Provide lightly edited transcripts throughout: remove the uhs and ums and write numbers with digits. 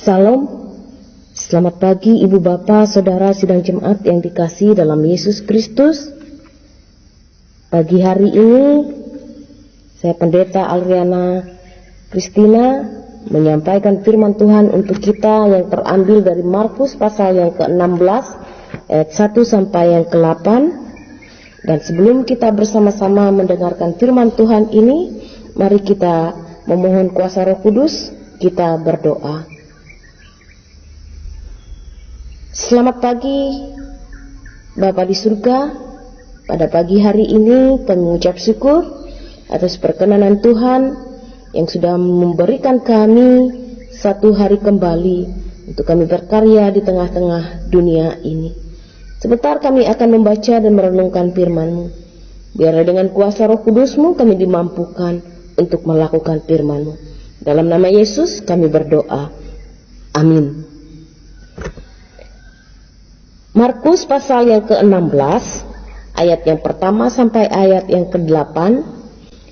Salam, selamat pagi Ibu Bapak, Saudara sidang Jemaat yang dikasihi dalam Yesus Kristus. Pagi hari ini, saya Pendeta Alriana Kristina menyampaikan firman Tuhan untuk kita yang terambil dari Markus pasal yang ke-16 ayat 1 sampai yang ke-8. Dan sebelum kita bersama-sama mendengarkan firman Tuhan ini, mari kita memohon kuasa Roh Kudus, kita berdoa. Selamat pagi Bapa di surga. Pada pagi hari ini kami mengucap syukur atas perkenanan Tuhan yang sudah memberikan kami satu hari kembali untuk kami berkarya di tengah-tengah dunia ini. Sebentar kami akan membaca dan merenungkan firman-Mu. Biarlah dengan kuasa Roh Kudus-Mu kami dimampukan untuk melakukan firman-Mu. Dalam nama Yesus kami berdoa. Amin. Markus pasal yang ke-16 ayat yang pertama sampai ayat yang ke-8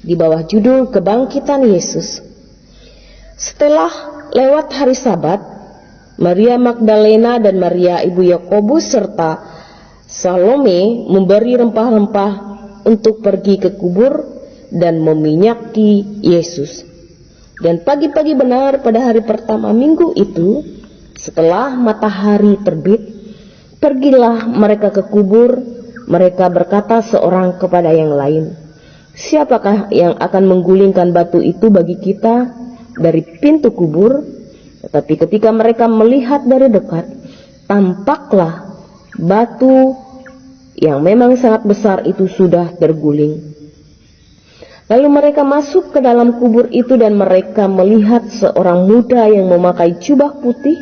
di bawah judul Kebangkitan Yesus. Setelah lewat hari Sabat, Maria Magdalena dan Maria ibu Yakobus serta Salome memberi rempah-rempah untuk pergi ke kubur dan meminyaki Yesus. Dan pagi-pagi benar pada hari pertama minggu itu, setelah matahari terbit, pergilah mereka ke kubur. Mereka berkata seorang kepada yang lain, "Siapakah yang akan menggulingkan batu itu bagi kita dari pintu kubur?" Tetapi ketika mereka melihat dari dekat, tampaklah batu yang memang sangat besar itu sudah terguling. Lalu mereka masuk ke dalam kubur itu dan mereka melihat seorang muda yang memakai jubah putih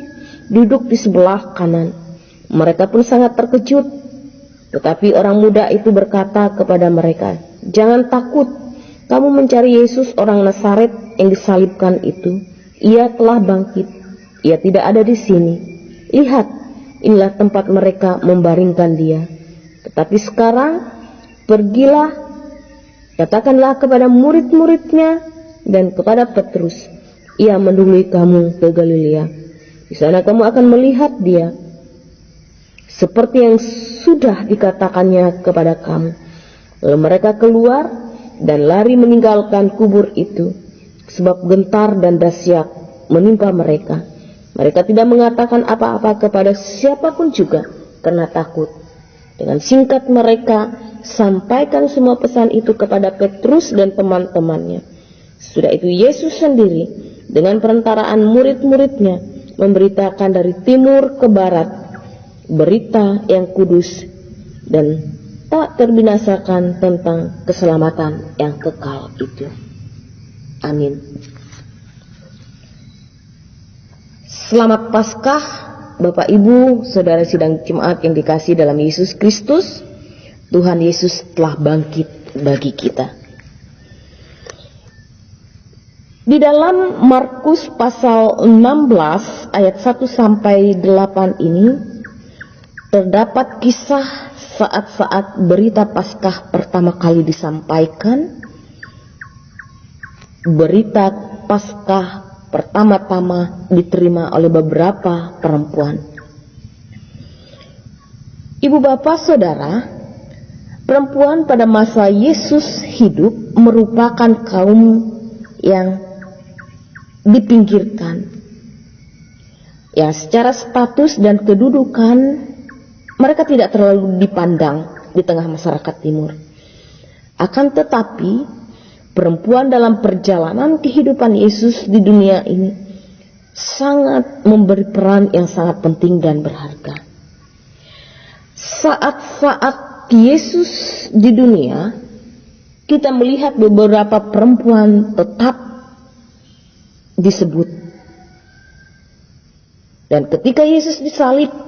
duduk di sebelah kanan. Mereka pun sangat terkejut. Tetapi orang muda itu berkata kepada mereka, "Jangan takut, kamu mencari Yesus orang Nazaret yang disalibkan itu. Ia telah bangkit. Ia tidak ada di sini. Lihat, inilah tempat mereka membaringkan dia. Tetapi sekarang, pergilah, katakanlah kepada murid-muridnya dan kepada Petrus, ia mendahului kamu ke Galilea. Di sana kamu akan melihat dia, seperti yang sudah dikatakannya kepada kamu." Lalu mereka keluar dan lari meninggalkan kubur itu, sebab gentar dan dahsyat menimpa mereka. Mereka tidak mengatakan apa-apa kepada siapapun juga karena takut. Dengan singkat mereka sampaikan semua pesan itu kepada Petrus dan teman-temannya. Sudah itu Yesus sendiri dengan perantaraan murid-muridnya memberitakan dari timur ke barat berita yang kudus dan tak terbinasakan tentang keselamatan yang kekal itu. Amin. Selamat Paskah Bapak Ibu, Saudara sidang Jemaat yang dikasihi dalam Yesus Kristus. Tuhan Yesus telah bangkit bagi kita. Di dalam Markus pasal 16 ayat 1 sampai 8 ini terdapat kisah saat-saat berita Paskah pertama kali disampaikan. Berita Paskah pertama-tama diterima oleh beberapa perempuan. Ibu bapak saudara, perempuan pada masa Yesus hidup merupakan kaum yang dipinggirkan, yang secara status dan kedudukan mereka tidak terlalu dipandang di tengah masyarakat timur. Akan tetapi, perempuan dalam perjalanan kehidupan Yesus di dunia ini sangat memberi peran yang sangat penting dan berharga. Saat-saat Yesus di dunia, kita melihat beberapa perempuan tetap disebut. Dan ketika Yesus disalib,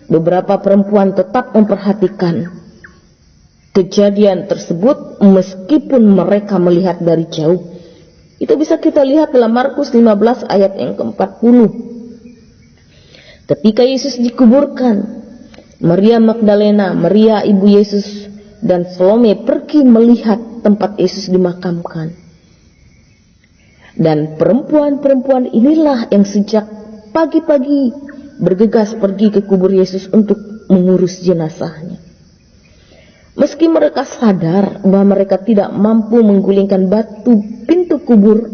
beberapa perempuan tetap memperhatikan kejadian tersebut meskipun mereka melihat dari jauh. Itu bisa kita lihat dalam Markus 15 ayat yang ke-40. Ketika Yesus dikuburkan, Maria Magdalena, Maria ibu Yesus, dan Salome pergi melihat tempat Yesus dimakamkan. Dan perempuan-perempuan inilah yang sejak pagi-pagi bergegas pergi ke kubur Yesus untuk mengurus jenazahnya. Meski mereka sadar bahwa mereka tidak mampu menggulingkan batu pintu kubur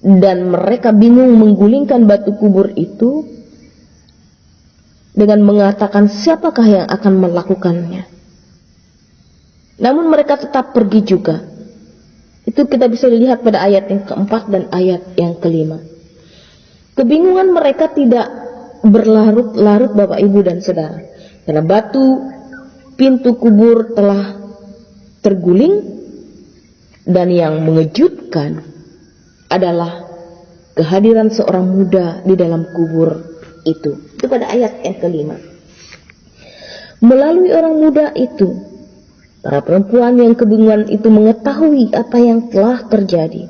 dan mereka bingung menggulingkan batu kubur itu dengan mengatakan siapakah yang akan melakukannya. Namun mereka tetap pergi juga. Itu kita bisa lihat pada ayat yang keempat dan ayat yang kelima. Kebingungan mereka tidak berlarut-larut Bapak Ibu dan Saudara, karena batu pintu kubur telah terguling, dan yang mengejutkan adalah kehadiran seorang muda di dalam kubur itu. Itu pada ayat yang kelima. Melalui orang muda itu, para perempuan yang kebingungan itu mengetahui apa yang telah terjadi.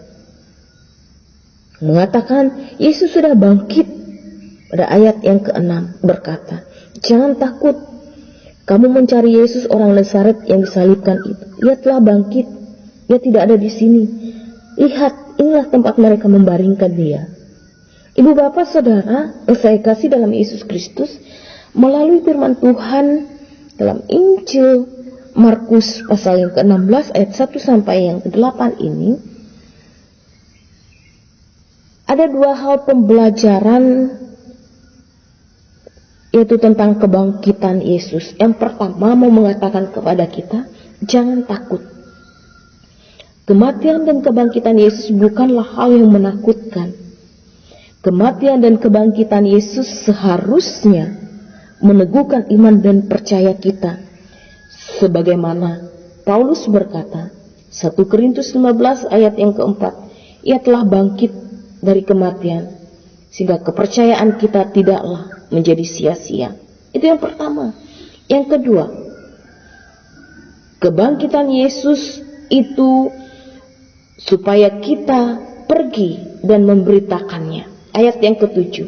Mengatakan Yesus sudah bangkit. Pada ayat yang keenam berkata, jangan takut, kamu mencari Yesus orang Nazaret yang disalibkan itu. Ia telah bangkit, ia tidak ada di sini. Lihat, inilah tempat mereka membaringkan dia. Ibu bapak saudara yang saya kasih dalam Yesus Kristus, melalui firman Tuhan dalam Injil Markus pasal yang ke-16 ayat 1 sampai yang ke-8 ini, ada dua hal pembelajaran, yaitu tentang kebangkitan Yesus. Yang pertama mau mengatakan kepada kita, jangan takut. Kematian dan kebangkitan Yesus bukanlah hal yang menakutkan. Kematian dan kebangkitan Yesus seharusnya meneguhkan iman dan percaya kita. Sebagaimana Paulus berkata, 1 Korintus 15 ayat yang keempat, ia telah bangkit dari kematian, sehingga kepercayaan kita tidaklah menjadi sia-sia. Itu yang pertama. Yang kedua, kebangkitan Yesus itu supaya kita pergi dan memberitakannya. Ayat yang ketujuh,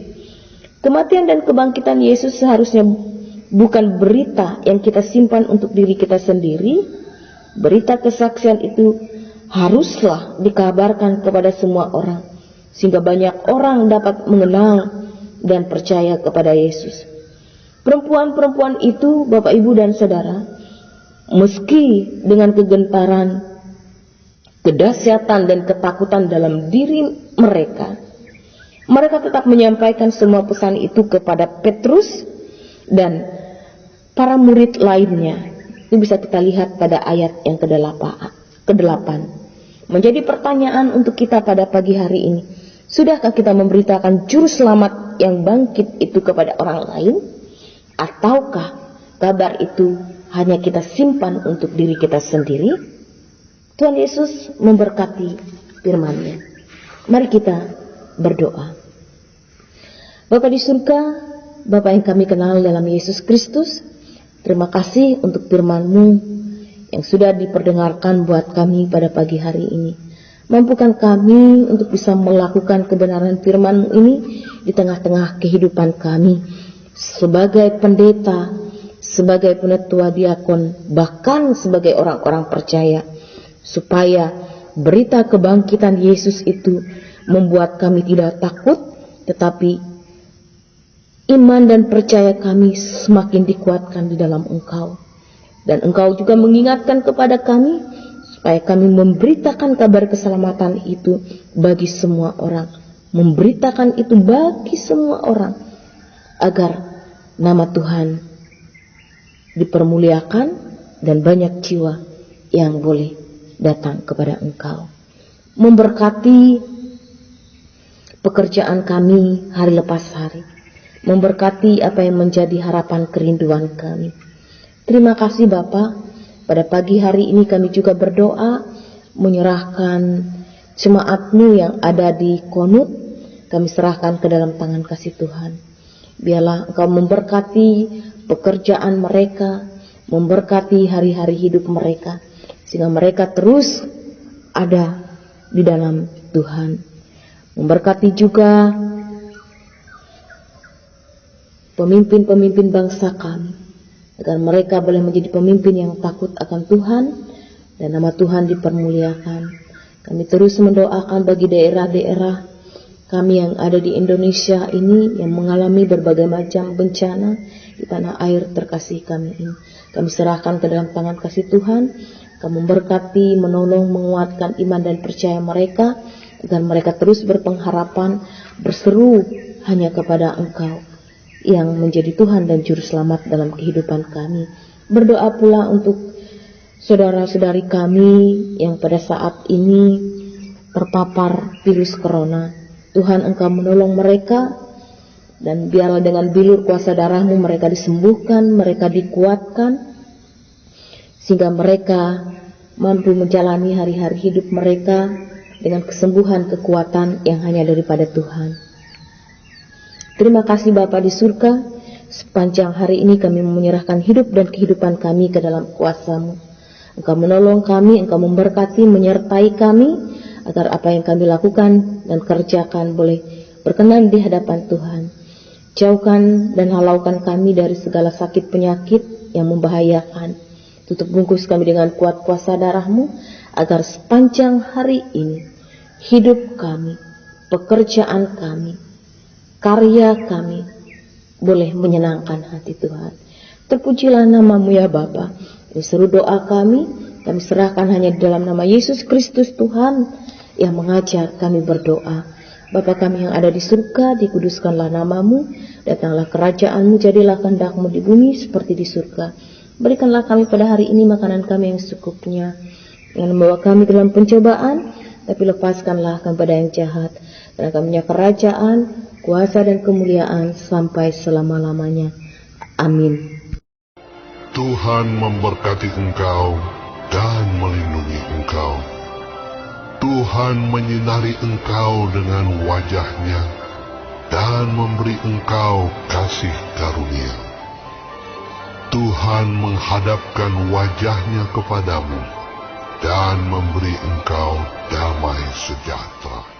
kematian dan kebangkitan Yesus seharusnya bukan berita yang kita simpan untuk diri kita sendiri. Berita kesaksian itu haruslah dikabarkan kepada semua orang, sehingga banyak orang dapat mengenal dan percaya kepada Yesus. Perempuan-perempuan itu, Bapak Ibu dan Saudara, meski dengan kegentaran, kedahsyatan dan ketakutan dalam diri mereka, mereka tetap menyampaikan semua pesan itu kepada Petrus dan para murid lainnya. Itu bisa kita lihat pada ayat yang ke-8. Menjadi pertanyaan untuk kita pada pagi hari ini, sudahkah kita memberitakan juru selamat yang bangkit itu kepada orang lain? Ataukah kabar itu hanya kita simpan untuk diri kita sendiri? Tuhan Yesus memberkati firman-Nya. Mari kita berdoa. Bapa di surga, Bapa yang kami kenal dalam Yesus Kristus, terima kasih untuk firman-Mu yang sudah diperdengarkan buat kami pada pagi hari ini. Mampukan kami untuk bisa melakukan kebenaran firman-Mu ini di tengah-tengah kehidupan kami sebagai pendeta, sebagai penetua diakon, bahkan sebagai orang-orang percaya, supaya berita kebangkitan Yesus itu membuat kami tidak takut, tetapi iman dan percaya kami semakin dikuatkan di dalam Engkau. Dan Engkau juga mengingatkan kepada kami supaya kami memberitakan kabar keselamatan itu bagi semua orang, memberitakan itu bagi semua orang, agar nama Tuhan dipermuliakan dan banyak jiwa yang boleh datang kepada Engkau. Memberkati pekerjaan kami hari lepas hari, memberkati apa yang menjadi harapan kerinduan kami. Terima kasih Bapa. Pada pagi hari ini kami juga berdoa menyerahkan jemaat-Mu yang ada di Konut, kami serahkan ke dalam tangan kasih Tuhan. Biarlah Engkau memberkati pekerjaan mereka, memberkati hari-hari hidup mereka, sehingga mereka terus ada di dalam Tuhan. Memberkati juga pemimpin-pemimpin bangsa kami, agar mereka boleh menjadi pemimpin yang takut akan Tuhan dan nama Tuhan dipermuliakan. Kami terus mendoakan bagi daerah-daerah kami yang ada di Indonesia ini yang mengalami berbagai macam bencana di tanah air terkasih kami ini. Kami serahkan ke dalam tangan kasih Tuhan. Kamu berkati, menolong, menguatkan iman dan percaya mereka, agar mereka terus berpengharapan, berseru hanya kepada Engkau yang menjadi Tuhan dan Juru Selamat dalam kehidupan kami. Berdoa pula untuk saudara-saudari kami yang pada saat ini terpapar virus corona. Tuhan, Engkau menolong mereka, dan biarlah dengan bilur kuasa darah-Mu mereka disembuhkan, mereka dikuatkan, sehingga mereka mampu menjalani hari-hari hidup mereka dengan kesembuhan, kekuatan yang hanya daripada Tuhan. Terima kasih Bapa di surga, sepanjang hari ini kami menyerahkan hidup dan kehidupan kami ke dalam kuasa-Mu. Engkau menolong kami, Engkau memberkati, menyertai kami, agar apa yang kami lakukan dan kerjakan boleh berkenan di hadapan Tuhan. Jauhkan dan halaukan kami dari segala sakit penyakit yang membahayakan. Tutup bungkus kami dengan kuat kuasa darah-Mu, agar sepanjang hari ini hidup kami, pekerjaan kami, karya kami boleh menyenangkan hati Tuhan. Terpujilah nama-Mu ya Bapa. Ini seru doa kami serahkan hanya di dalam nama Yesus Kristus Tuhan yang mengajar kami berdoa. Bapa kami yang ada di surga, dikuduskanlah nama-Mu, datanglah kerajaan-Mu, jadilah kehendak-Mu di bumi seperti di surga. Berikanlah kami pada hari ini makanan kami yang secukupnya, jangan membawa kami dalam pencobaan, tapi lepaskanlah kami pada yang jahat. Karena kami punya kerajaan, kuasa dan kemuliaan sampai selama-lamanya. Amin. Tuhan memberkati engkau dan melindungi engkau. Tuhan menyinari engkau dengan wajah-Nya dan memberi engkau kasih karunia. Tuhan menghadapkan wajah-Nya kepadamu dan memberi engkau damai sejahtera.